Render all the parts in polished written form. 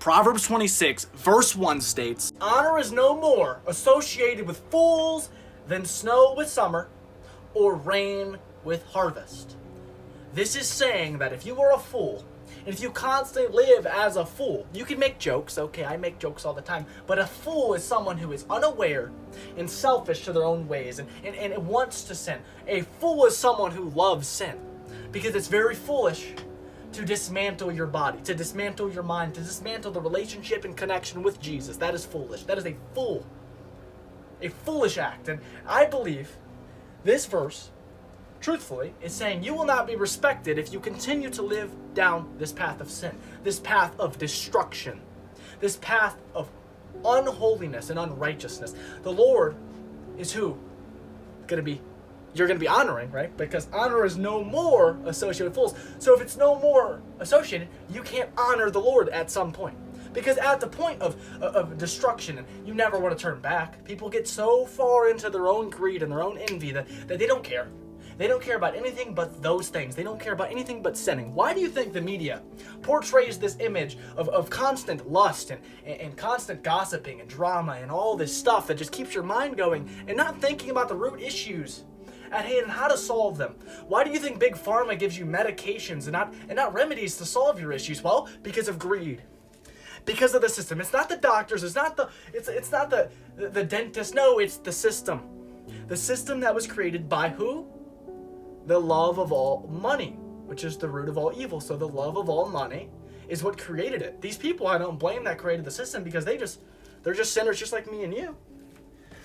Proverbs 26, verse 1 states, "Honor is no more associated with fools than snow with summer, or rain with harvest." This is saying that if you are a fool, and if you constantly live as a fool, you can make jokes, okay, I make jokes all the time, but a fool is someone who is unaware and selfish to their own ways and wants to sin. A fool is someone who loves sin, because it's very foolish to dismantle your body, to dismantle your mind, to dismantle the relationship and connection with Jesus. That is foolish. That is a foolish act. And I believe this verse, truthfully, is saying you will not be respected if you continue to live down this path of sin, this path of destruction, this path of unholiness and unrighteousness. The Lord is who? You're going to be honoring, right? Because honor is no more associated with fools. So if it's no more associated, you can't honor the Lord at some point. Because at the point of destruction, you never want to turn back. People get so far into their own greed and their own envy that they don't care. They don't care about anything but those things. They don't care about anything but sinning. Why do you think the media portrays this image of constant lust and constant gossiping and drama and all this stuff that just keeps your mind going and not thinking about the root issues at hand and how to solve them? Why do you think Big Pharma gives you medications and not remedies to solve your issues? Well, because of greed. Because of the system. It's not the doctors, it's not the dentist. No, it's the system. The system that was created by who? The love of all money, which is the root of all evil. So the love of all money is what created it. These people, I don't blame that created the system, because they're just sinners just like me and you.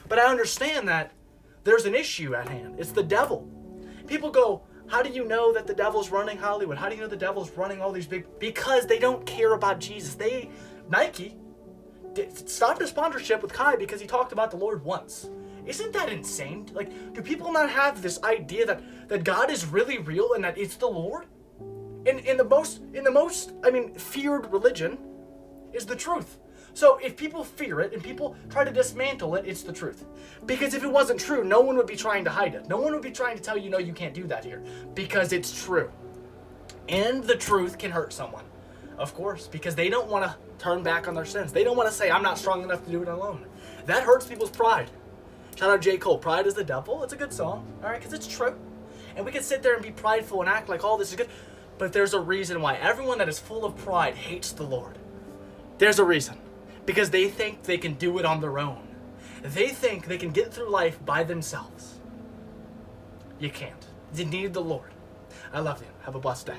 But I understand that there's an issue at hand. It's the devil. People go, how do you know that the devil's running Hollywood? How do you know the devil's running all these because they don't care about Jesus. Nike stopped their sponsorship with Kai because he talked about the Lord once. Isn't that insane? Like, do people not have this idea that God is really real and that it's the Lord? In the most feared religion is the truth. So if people fear it and people try to dismantle it, it's the truth. Because if it wasn't true, no one would be trying to hide it. No one would be trying to tell you, no, you can't do that here. Because it's true. And the truth can hurt someone, of course, because they don't want to turn back on their sins. They don't want to say, I'm not strong enough to do it alone. That hurts people's pride. Shout out J. Cole, "Pride is the Devil." It's a good song, all right, because it's true. And we can sit there and be prideful and act like all this is good. But there's a reason why everyone that is full of pride hates the Lord. There's a reason. Because they think they can do it on their own. They think they can get through life by themselves. You can't. You need the Lord. I love you. Have a blessed day.